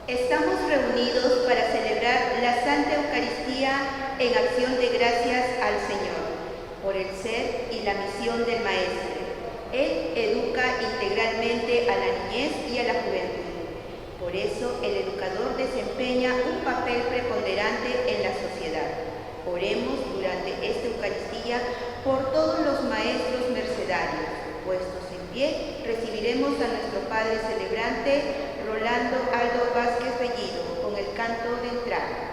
Estamos reunidos para celebrar la Santa Eucaristía en acción de gracias al Señor por el ser y la misión del Maestro. Él educa integralmente a la niñez y a la juventud. Por eso el educador desempeña un papel preponderante en la sociedad. Oremos durante esta Eucaristía por todos los maestros mercedarios. Puestos en pie, recibiremos a nuestro Padre celebrante, Rolando Aldo Vázquez Bellido, con el canto de entrada.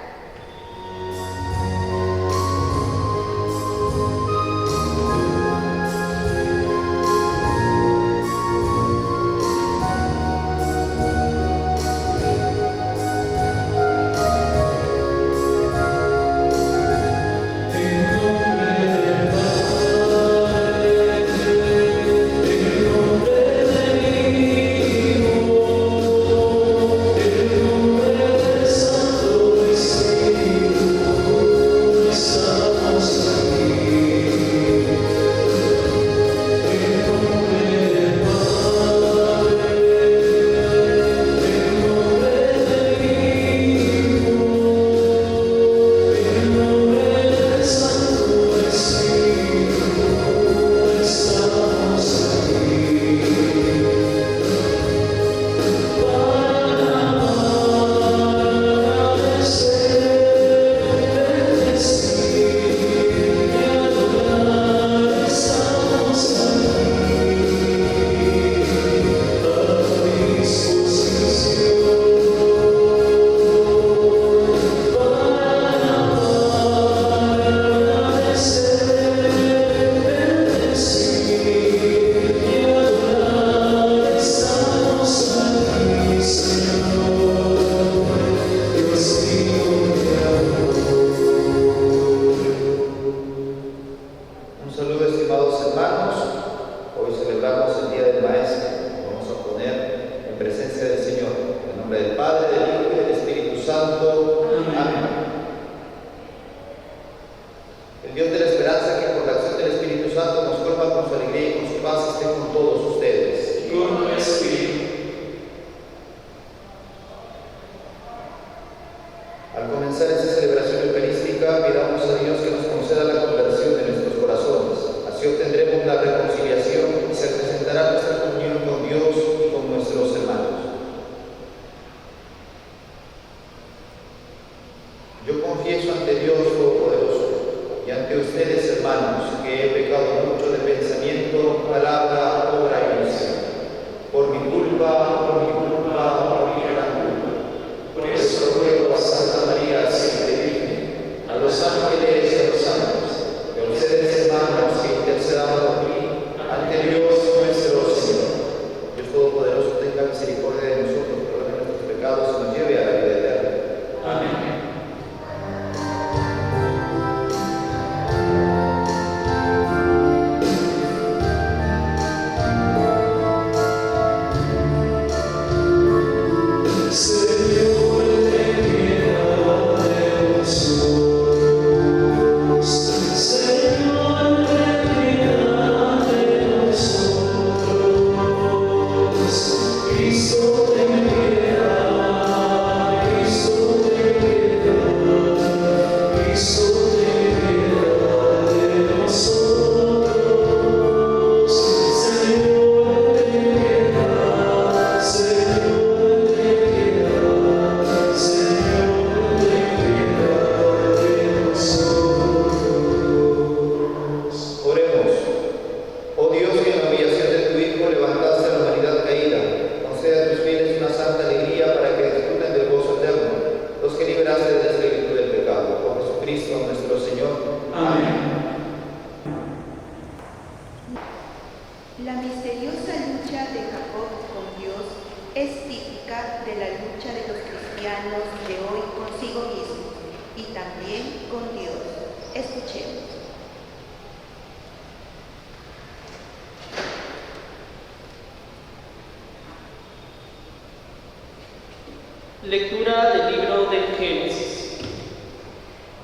Lectura del libro del Génesis.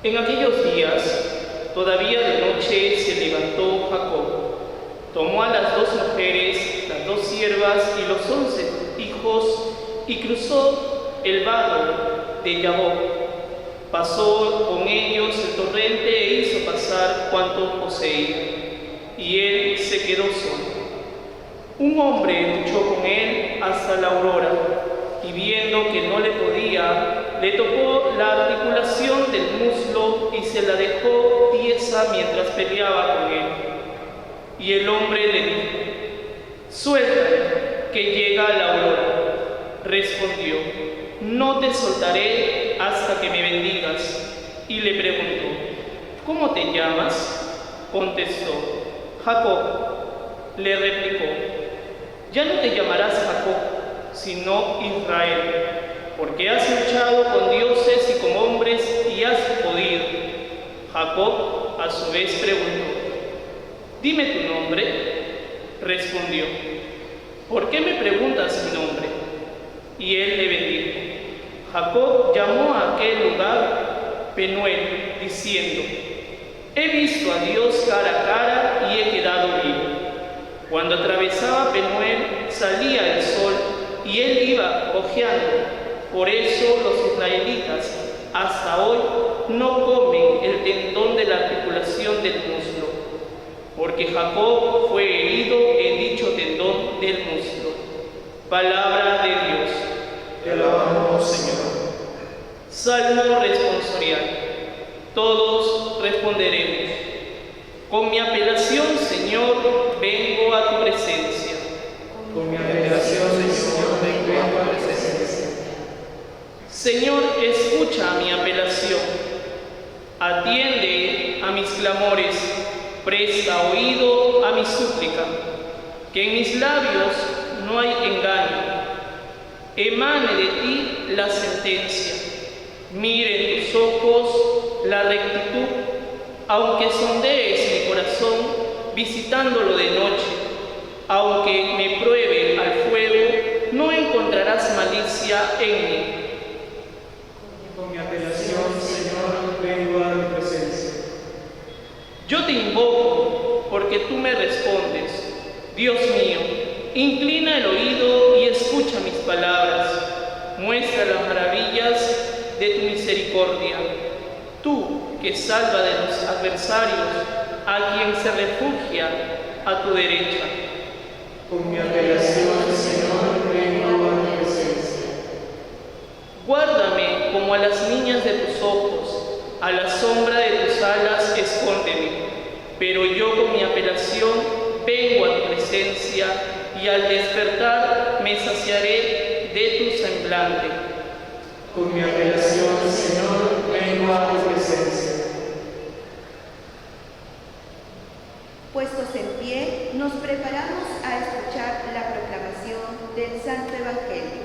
En aquellos días, todavía de noche, se levantó Jacob, tomó a las 2 mujeres, las 2 siervas y los 11 hijos, y cruzó el vado de Jaboc. Pasó con ellos el torrente e hizo pasar cuanto poseía, y él se quedó solo. Un hombre luchó con él hasta la aurora, y viendo que no le podía, le tocó la articulación del muslo y se la dejó tiesa mientras peleaba con él. Y el hombre le dijo: «Suéltame, que llega la aurora». Respondió: «No te soltaré hasta que me bendigas». Y le preguntó: «¿Cómo te llamas?». Contestó: «Jacob». Le replicó: «Ya no te llamarás Jacob, sino Israel, porque has luchado con dioses y con hombres y has podido». Jacob a su vez preguntó: «Dime tu nombre». Respondió: «¿Por qué me preguntas mi nombre?». Y él le bendijo. Jacob llamó a aquel lugar Penuel, diciendo: «He visto a Dios cara a cara y he quedado vivo». Cuando atravesaba Penuel salía el sol y él iba ojeando. Por eso los israelitas hasta hoy no comen el tendón de la articulación del muslo, porque Jacob fue herido en dicho tendón del muslo. Palabra de Dios. Te alabamos, Señor. Salmo responsorial. Todos responderemos: «Con mi apelación, Señor, vengo a tu presencia». Con mi apelación, Señor, vengo a tu presencia. Señor, escucha mi apelación. Atiende a mis clamores. Presta oído a mi súplica. Que en mis labios no hay engaño. Emane de ti la sentencia. Mire en tus ojos la rectitud. Aunque sondees mi corazón visitándolo de noche, aunque me pruebe al fuego, no encontrarás malicia en mí. Con mi apelación, Señor, vengo a tu presencia. Yo te invoco porque tú me respondes. Dios mío, inclina el oído y escucha mis palabras. Muestra las maravillas de tu misericordia. Tú que salva de los adversarios a quien se refugia a tu derecha. Con mi apelación, Señor, vengo a tu presencia. Guárdame como a las niñas de tus ojos, a la sombra de tus alas escóndeme. Pero yo con mi apelación vengo a tu presencia y al despertar me saciaré de tu semblante. Con mi apelación, Señor, vengo a tu presencia. Puestos en pie, nos preparamos a escuchar la proclamación del Santo Evangelio.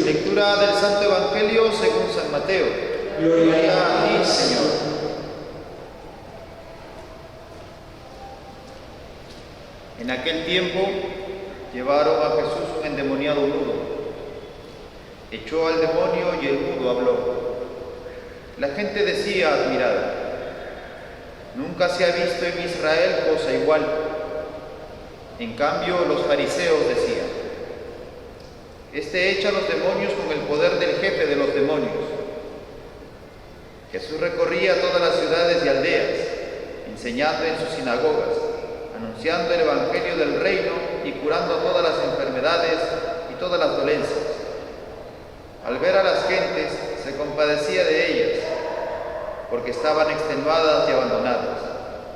Lectura del Santo Evangelio según San Mateo. Gloria a ti, Señor. En aquel tiempo llevaron a Jesús un endemoniado mudo. Echó al demonio y el mudo habló. La gente decía admirada: nunca se ha visto en Israel cosa igual. En cambio, los fariseos decían: este echa a los demonios con el poder del jefe de los demonios. Jesús recorría todas las ciudades y aldeas, enseñando en sus sinagogas, anunciando el evangelio del reino y curando todas las enfermedades y todas las dolencias. Al ver a las gentes, se compadecía de ellas, porque estaban extenuadas y abandonadas,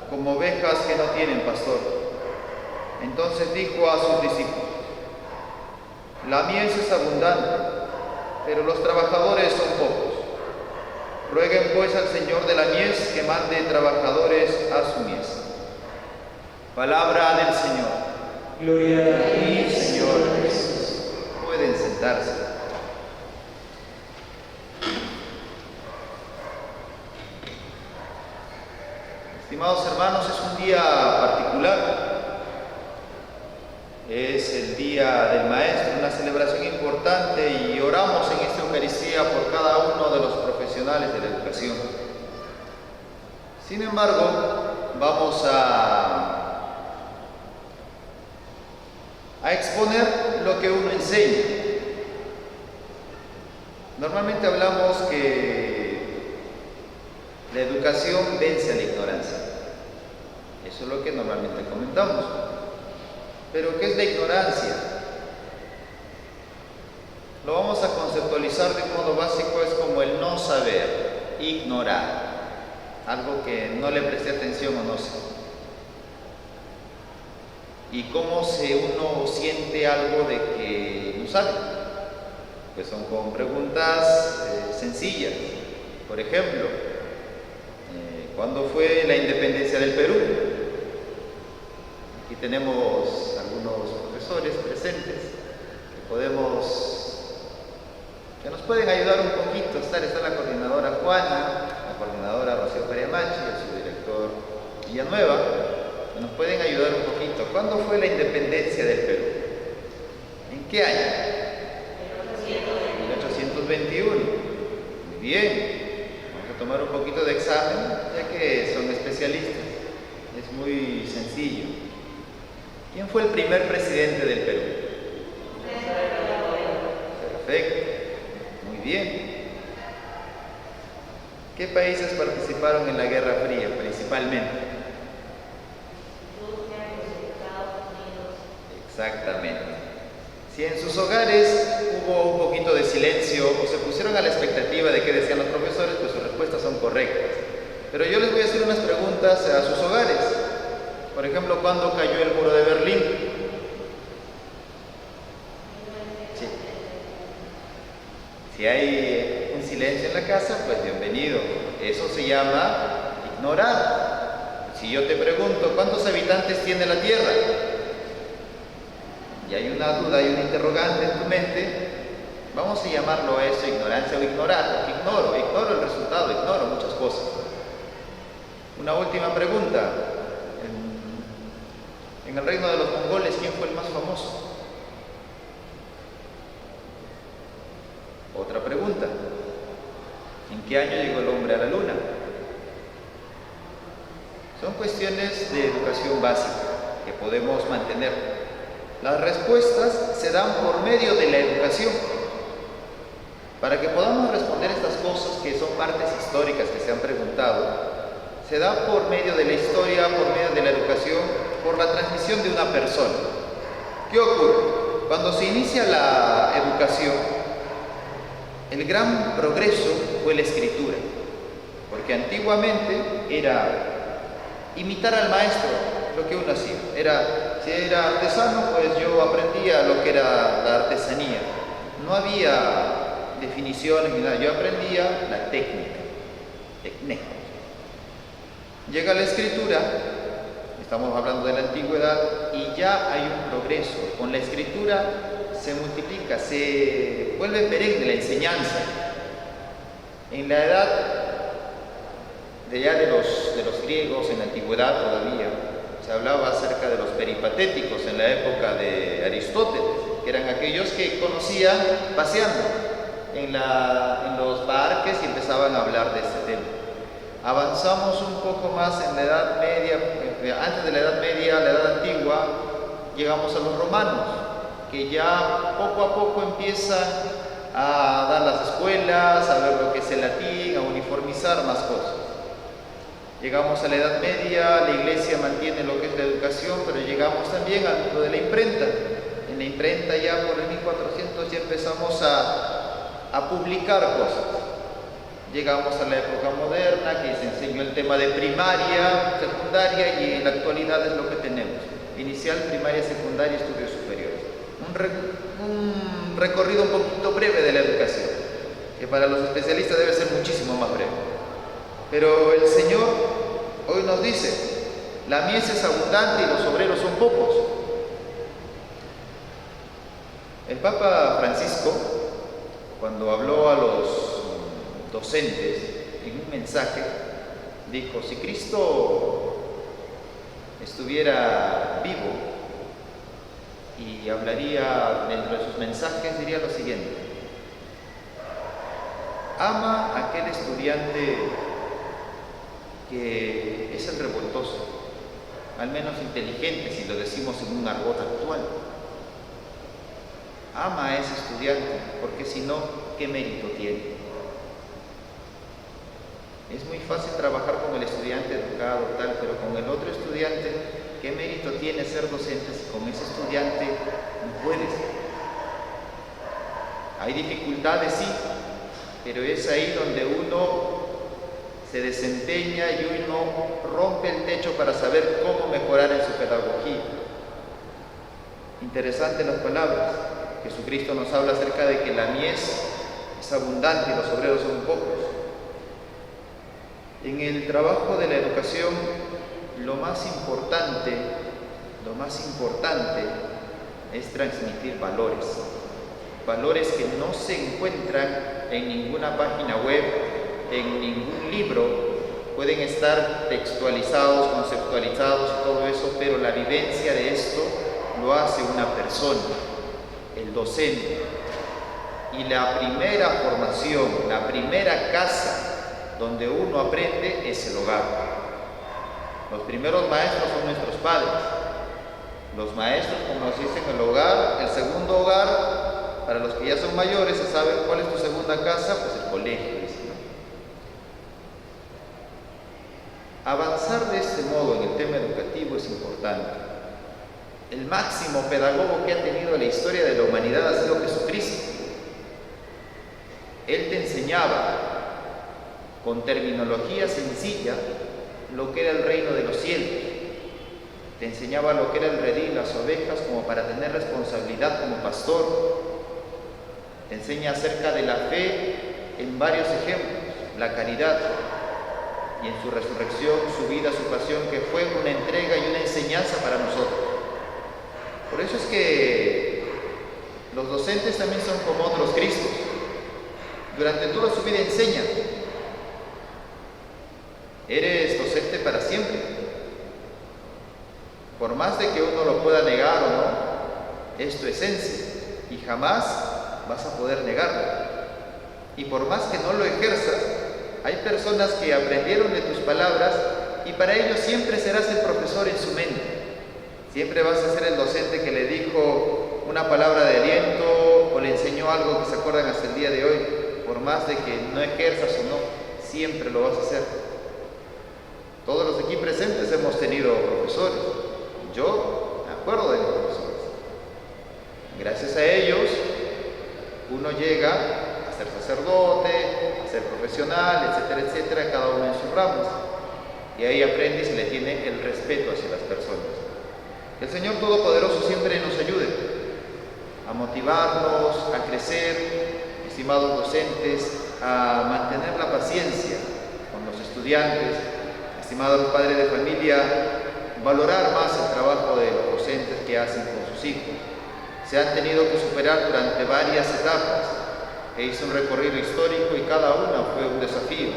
como ovejas que no tienen pastor. Entonces dijo a sus discípulos: la mies es abundante, pero los trabajadores son pocos. Rueguen pues al Señor de la mies que mande trabajadores a su mies. Palabra del Señor. Gloria a ti, ti, Señor Jesús. Pueden sentarse. Estimados hermanos, es un día particular. Es el Día del Maestro, una celebración importante, y oramos en esta Eucaristía por cada uno de los profesionales de la educación. Sin embargo, vamos a exponer lo que uno enseña. Normalmente hablamos que la educación vence a la ignorancia. Eso es lo que normalmente comentamos. Pero ¿qué es la ignorancia? Lo vamos a conceptualizar de un modo básico, es como el no saber, ignorar, algo que no le presté atención o no sé. ¿Y cómo uno siente algo de que no sabe? Pues son con preguntas sencillas. Por ejemplo, ¿cuándo fue la independencia del Perú? Aquí tenemos algunos profesores presentes que nos pueden ayudar un poquito. Está la coordinadora Juana, la coordinadora Rocío Periamachi, el subdirector Villanueva, que nos pueden ayudar un poquito. ¿Cuándo fue la independencia del Perú? ¿En qué año? 1821. Muy bien. Vamos a tomar un poquito de examen, ya que son especialistas. Es muy sencillo. ¿Quién fue el primer presidente del Perú? Perfecto. Muy bien. ¿Qué países participaron en la Guerra Fría principalmente? Exactamente. Si en sus hogares hubo un poquito de silencio o se pusieron a la expectativa de qué decían los profesores, pues sus respuestas son correctas. Pero yo les voy a hacer unas preguntas a sus hogares. Por ejemplo, ¿cuándo cayó el muro de Berlín? Sí. Si hay un silencio en la casa, pues bienvenido. Eso se llama ignorar. Si yo te pregunto, ¿cuántos habitantes tiene la Tierra? Y hay una duda, hay un interrogante en tu mente, vamos a llamarlo a eso ignorancia o ignorar, porque ignoro el resultado, ignoro muchas cosas. Una última pregunta. En el reino de los mongoles, ¿quién fue el más famoso? Otra pregunta. ¿En qué año llegó el hombre a la luna? Son cuestiones de educación básica que podemos mantener. Las respuestas se dan por medio de la educación. Para que podamos responder estas cosas, que son partes históricas que se han preguntado, se da por medio de la historia, por medio de la educación, por la transmisión de una persona. ¿Qué ocurre? Cuando se inicia la educación, el gran progreso fue la escritura, porque antiguamente era imitar al maestro lo que uno hacía. Si era artesano, pues yo aprendía lo que era la artesanía. No había definiciones ni nada, yo aprendía la técnica. Llega la escritura, estamos hablando de la antigüedad, y ya hay un progreso. Con la escritura se multiplica, se vuelve perenne la enseñanza. En la edad de los griegos, en la antigüedad todavía, se hablaba acerca de los peripatéticos en la época de Aristóteles, que eran aquellos que conocían paseando en los parques y empezaban a hablar de este tema. Avanzamos un poco más en la Edad Media, antes de la Edad Media, la Edad Antigua, llegamos a los romanos, que ya poco a poco empiezan a dar las escuelas, a ver lo que es el latín, a uniformizar más cosas. Llegamos a la Edad Media, la Iglesia mantiene lo que es la educación, pero llegamos también al mundo de la imprenta. En la imprenta ya por el 1400 ya empezamos a publicar cosas. Llegamos a la época moderna, que se enseñó el tema de primaria, secundaria, y en la actualidad es lo que tenemos: inicial, primaria, secundaria y estudios superiores. Un recorrido un poquito breve de la educación, que para los especialistas debe ser muchísimo más breve. Pero el Señor hoy nos dice, la mies es abundante y los obreros son pocos. El Papa Francisco, cuando habló a los docentes en un mensaje, dijo, si Cristo estuviera vivo y hablaría dentro de sus mensajes, diría lo siguiente: ama a aquel estudiante que es el revoltoso, al menos inteligente, si lo decimos en un argot actual. Ama a ese estudiante, porque si no, ¿qué mérito tiene? Es muy fácil trabajar con el estudiante educado, tal, pero con el otro estudiante, ¿qué mérito tiene ser docente si con ese estudiante no puedes? Hay dificultades, sí, pero es ahí donde uno se desempeña y uno rompe el techo para saber cómo mejorar en su pedagogía. Interesantes las palabras. Jesucristo nos habla acerca de que la mies es abundante y los obreros son pocos. En el trabajo de la educación, lo más importante es transmitir valores. Valores que no se encuentran en ninguna página web, en ningún libro. Pueden estar textualizados, conceptualizados y todo eso, pero la vivencia de esto lo hace una persona, el docente. Y la primera formación, la primera casa donde uno aprende es el hogar. Los primeros maestros son nuestros padres. Los maestros, como se dice en el hogar, el segundo hogar, para los que ya son mayores, se sabe cuál es tu segunda casa, pues el colegio. Avanzar de este modo en el tema educativo es importante. El máximo pedagogo que ha tenido la historia de la humanidad ha sido Jesucristo. Él te enseñaba con terminología sencilla lo que era el reino de los cielos. Te enseñaba lo que era el redil, las ovejas, como para tener responsabilidad como pastor. Te enseña acerca de la fe en varios ejemplos, la caridad, y en su resurrección, su vida, su pasión, que fue una entrega y una enseñanza para nosotros. Por eso es que los docentes también son como otros Cristos. Durante toda su vida enseñan. Eres docente para siempre. Por más de que uno lo pueda negar o no, es tu esencia y jamás vas a poder negarlo. Y por más que no lo ejerzas, hay personas que aprendieron de tus palabras y para ellos siempre serás el profesor en su mente. Siempre vas a ser el docente que le dijo una palabra de aliento o le enseñó algo que se acuerdan hasta el día de hoy. Por más de que no ejerzas o no, siempre lo vas a hacer. Todos los aquí presentes hemos tenido profesores. Yo me acuerdo de mis profesores. Gracias a ellos, uno llega a ser sacerdote, a ser profesional, etcétera, etcétera, cada uno en sus ramas. Y ahí aprende y se le tiene el respeto hacia las personas. Que el Señor Todopoderoso siempre nos ayude a motivarnos, a crecer, estimados docentes, a mantener la paciencia con los estudiantes, estimados padres de familia, valorar más el trabajo de los docentes que hacen con sus hijos. Se han tenido que superar durante varias etapas. Hice un recorrido histórico y cada una fue un desafío.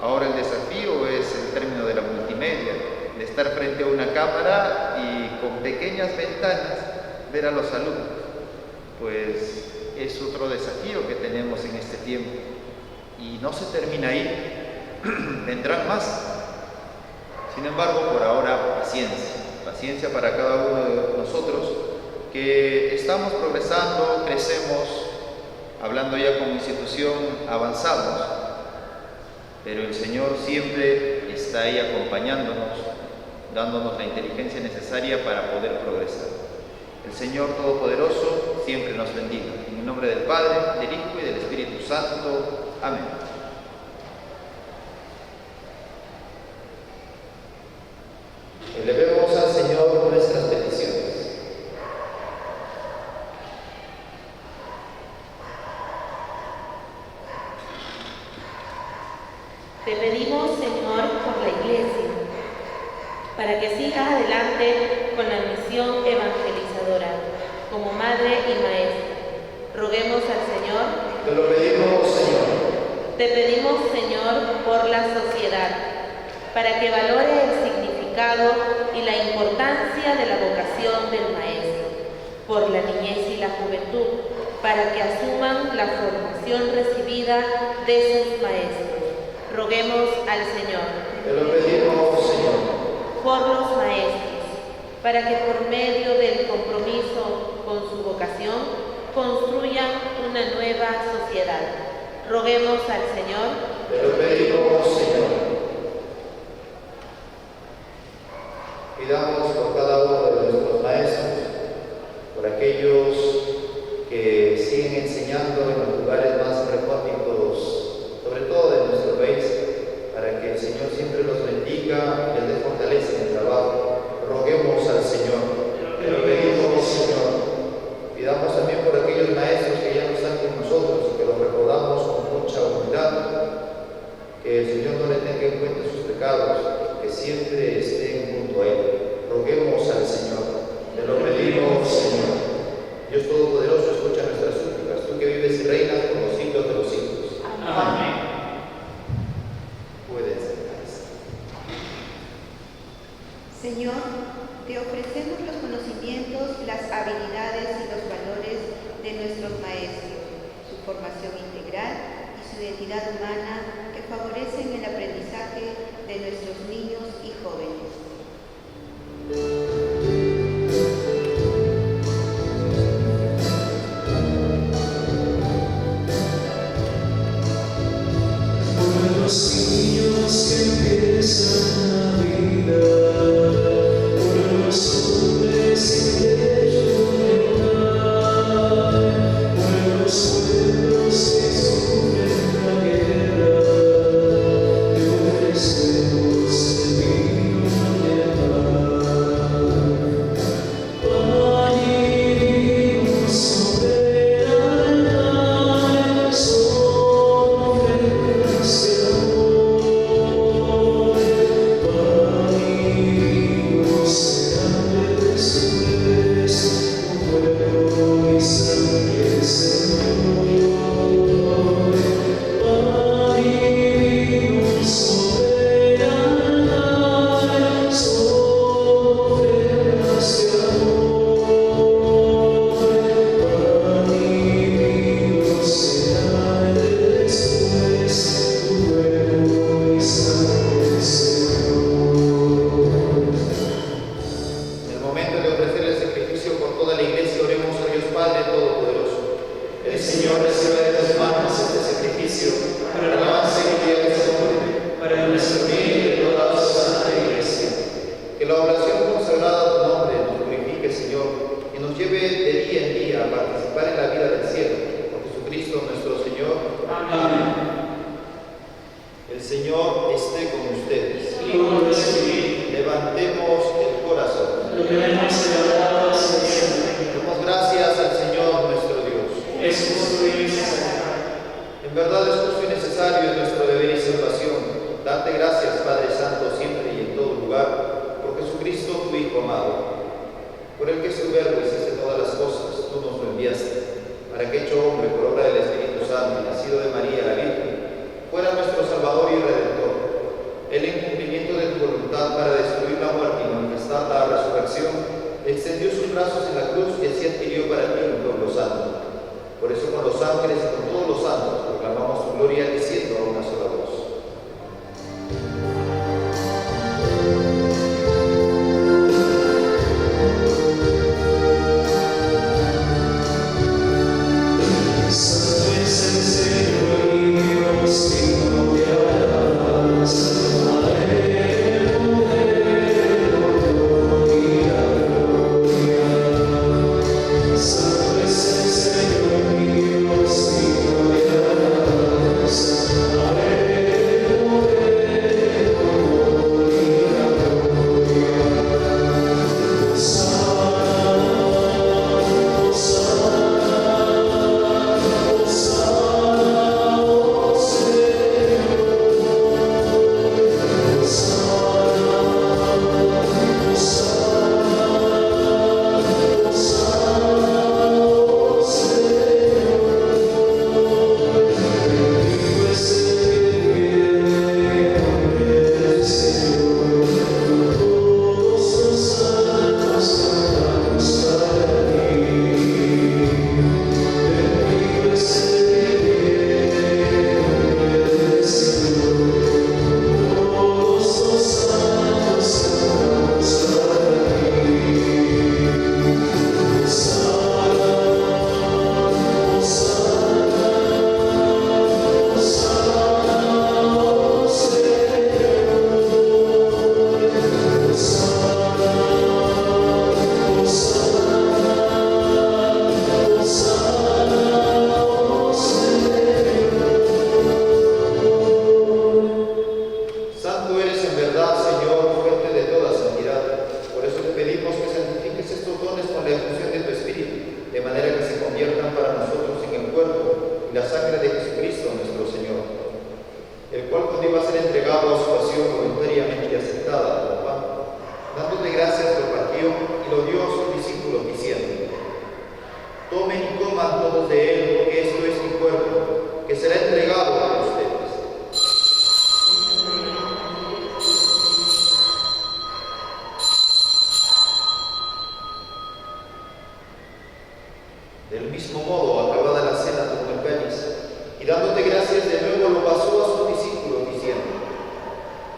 Ahora el desafío es el término de la multimedia, de estar frente a una cámara y con pequeñas ventanas ver a los alumnos. Pues es otro desafío que tenemos en este tiempo. Y no se termina ahí, vendrán más. Sin embargo, por ahora, paciencia para cada uno de nosotros, que estamos progresando, crecemos, hablando ya como institución, avanzamos, pero el Señor siempre está ahí acompañándonos, dándonos la inteligencia necesaria para poder progresar. El Señor Todopoderoso siempre nos bendiga. En el nombre del Padre, del Hijo y del Espíritu Santo. Amén. Elevemos al Señor nuestras peticiones. Te pedimos, Señor, por la Iglesia, para que siga adelante con la misión evangelizadora, como madre y maestra. Roguemos al Señor. Te lo pedimos, Señor. Te pedimos, Señor, por la sociedad, para que valore el significado y la importancia de la vocación del maestro, por la niñez y la juventud, para que asuman la formación recibida de sus maestros. Roguemos al Señor. Te lo pedimos, Señor. Por los maestros, para que por medio del compromiso con su vocación construyan una nueva sociedad. Roguemos al Señor. Te lo pedimos, Señor. Pidamos por cada uno de nuestros maestros, por aquellos que siguen enseñando en los lugares más recónditos, sobre todo de nuestro país, para que el Señor siempre los bendiga y les dé fortaleza en el trabajo. Roguemos al Señor. Te lo pedimos, Señor. Pidamos también por aquellos maestros que ya no están con nosotros, que los recordamos con mucha humildad, que el Señor no le tenga en cuenta sus pecados, que siempre estén junto a Él. Roguemos al Señor. Te lo pedimos, Señor. Dios Todopoderoso, escucha nuestras súplicas, tú que vives y reinas por los siglos de los siglos. Amén. Pueden sentarse. Señor, te ofrecemos los conocimientos, las habilidades y los valores de nuestros maestros, su formación integral y su identidad humana que favorecen el aprendizaje de nuestros niños y jóvenes. Por los niños que empiezan la vida, por los hombres que quieren llorar, por los pueblos que sufren la guerra, te ofrecemos el vino de paz. Pan y vino sobre altar, son ofrendas de amor. Pan y vino serán después, un cuerpo y sangre, Señor. Pan y vino sobre altar, son ofrendas de amor. Pan y vino serán después, tu cuerpo y sangre, Señor. En el momento de ofrecer el sacrificio por toda la iglesia, oremos a Dios Padre Todopoderoso. El Señor reciba de tus manos este sacrificio para la alabanza y gloria de su nombre, para nuestro bien y de toda la santa iglesia. Que la oración consagrada a tu nombre nos purifique, Señor, y nos lleve de día en día a participar en la vida del cielo. Por Jesucristo nuestro Señor. Amén. El Señor esté con ustedes. Y con tu espíritu, Levantemos el corazón. lo que hemos celebrado hacia siempre, Demos gracias al Señor nuestro Dios. es justo y necesario. En verdad es justo y necesario, es nuestro deber y salvación. Darte gracias, Padre Santo, siempre y en todo lugar, por Jesucristo, tu Hijo amado, por el que es tu verbo y hiciste todas las cosas, tú nos lo enviaste, para que hecho hombre por obra del Espíritu Santo y nacido de María la Virgen, fuera nuestro Salvador y Redentor. Él, en cumplimiento de tu voluntad para destruir la muerte y manifestar la resurrección, extendió sus brazos en la cruz y así adquirió para ti un pueblo santo. Por eso con los ángeles y con todos los santos proclamamos tu gloria diciendo a una sola voz. Santo es el Señor y Dios digno de alabanza. A Él el poder, el honor y la gloria. Santo es el Señor y Dios digno de alabanza. entregado a su pasión voluntariamente aceptada como pan. Dándote gracias, lo partió y lo dio a sus discípulos, diciendo: tomen y coman todos de él, porque esto es mi cuerpo, que será entregado a ustedes. Del mismo modo, acabada la cena, tomó el cáliz, y dándote gracias de nuevo lo pasó a sus discípulos, diciendo: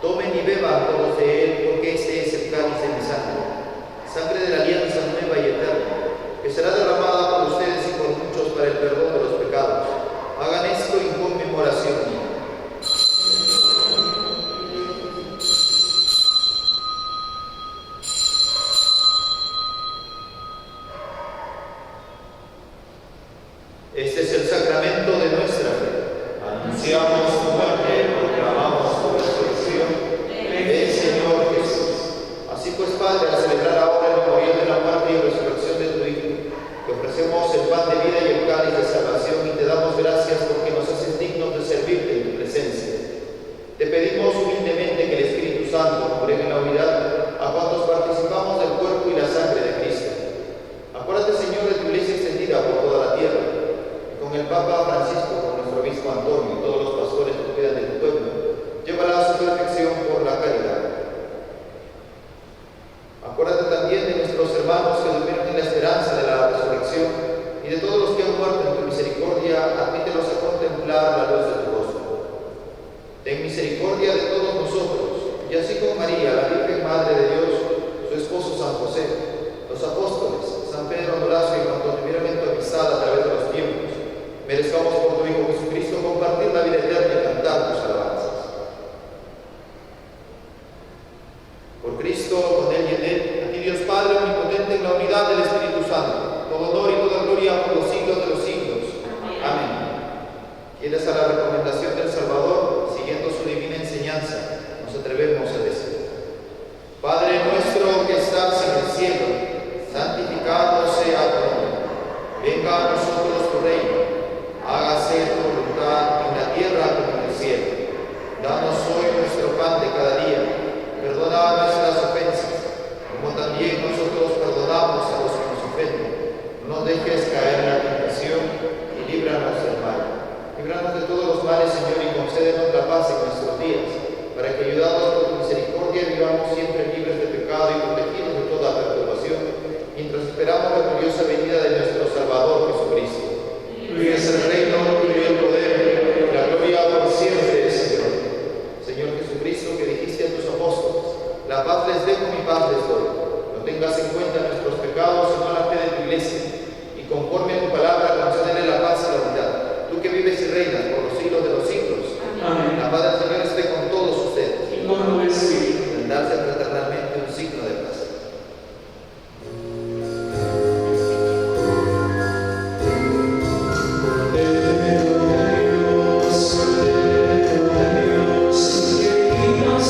tomen y beban todos de él, porque este es el cáliz de mi sangre, sangre de la alianza nueva y eterna, que será derramada por ustedes y por muchos para el perdón de los pecados. Hagan esto en conmemoración mía. Este es el sacramento de nuestra fe. Anunciamos tu muerte, proclamamos tu resurrección. Ven, Señor Jesús. Así pues, Padre, al celebrar ahora el memorial de la muerte y resurrección de tu Hijo, te ofrecemos el pan de vida y el cáliz de salvación, y te damos gracias porque nos haces dignos de servirte en tu presencia. Te pedimos humildemente que el Espíritu Santo congregue en la unidad a cuantos participamos del cuerpo y la sangre de Cristo. Acuérdate, Señor, de tu iglesia extendida por toda la tierra, y con el Papa Francisco, con nuestro obispo Antonio y todos los pastores que cuidan de tu pueblo, llévala a su perfección por la caridad. Acuérdate también de nuestros hermanos que durmieron en la esperanza de la resurrección, y de todos los que han muerto en tu misericordia, admítelos a contemplar la luz de tu rostro. Ten misericordia de todos nosotros, y así con María, la Virgen Madre de Dios, su esposo San José, los apóstoles, San Pedro Nolasco y cuantos tuvieron en tu amistad a través de los tiempos, merezcamos por tu Hijo Jesucristo compartir la vida eterna y cantar tus alabanzas. Por Cristo, con Él y en Él, a ti Dios Padre omnipotente, en la unidad del Espíritu Santo, todo honor y toda gloria por los siglos de los siglos. Amén. Fieles a la recomendación del Salvador, siguiendo su divina enseñanza, nos atrevemos a decir: Padre nuestro que estás en el cielo, santificado sea tu nombre. Venga a nosotros tu reino. Hágase tu voluntad en la tierra como en el cielo. Danos hoy nuestro pan de cada día. Perdona nuestras ofensas, como también nosotros perdonamos a los que nos ofenden. No nos dejes caer en la tentación y líbranos del mal. Líbranos de todos los males, Señor, y concédenos la paz en nuestros días, para que, ayudados por tu misericordia, vivamos siempre libres de pecado y protegidos de toda perturbación, mientras esperamos la gloriosa venida de nuestro Salvador Jesucristo. Tuyo es el reino, tuyo el poder y la gloria por siempre, Señor. Señor Jesucristo, que dijiste a tus apóstoles: la paz les dejo, mi paz les doy. No tengas en cuenta nuestros pecados, sino la fe de tu iglesia, y conforme a tu palabra, concédele la paz y la unidad. Tú que vives y reinas por los siglos de los siglos. Amén. La paz del Señor esté con todos ustedes. Y con tu espíritu. Darse fraternalmente un signo de paz. Dios,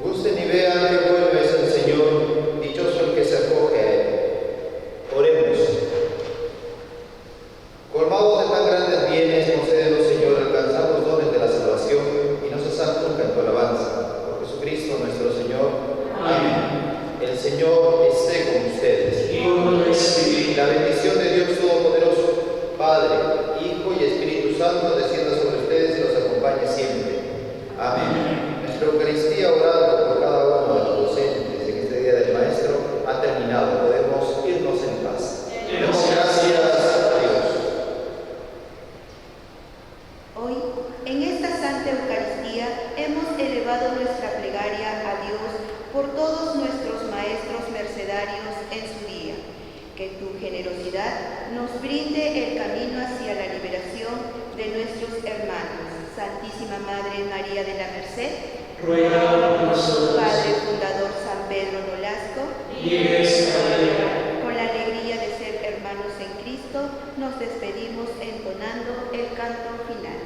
Gusten y vean que bueno es el Señor, dichoso el que se acoge a Él. Oremos. Colmados de tan grandes bienes, concédenos, Señor, alcanzar los dones de la salvación y no cesar nunca en tu alabanza. Por Jesucristo nuestro Señor. Amén. El Señor esté con ustedes. Y con tu espíritu. La bendición de Dios Todopoderoso, Padre, Hijo y Espíritu Santo, descienda sobre ustedes y los acompañe siempre. Amén. Nuestra Eucaristía, orando por cada uno de los docentes en este Día del Maestro, ha terminado. Podemos irnos en paz. Demos gracias a Dios. Hoy, en esta Santa Eucaristía, hemos elevado nuestra plegaria a Dios por todos nuestros maestros mercedarios en su día. Que tu generosidad nos brinde el camino hacia la liberación de nuestros hermanos. Santísima Madre María de la Merced, Ruega por nosotros. Padre Fundador San Pedro Nolasco, Y Iglesia Católica. con la alegría de ser hermanos en Cristo, nos despedimos entonando el canto final.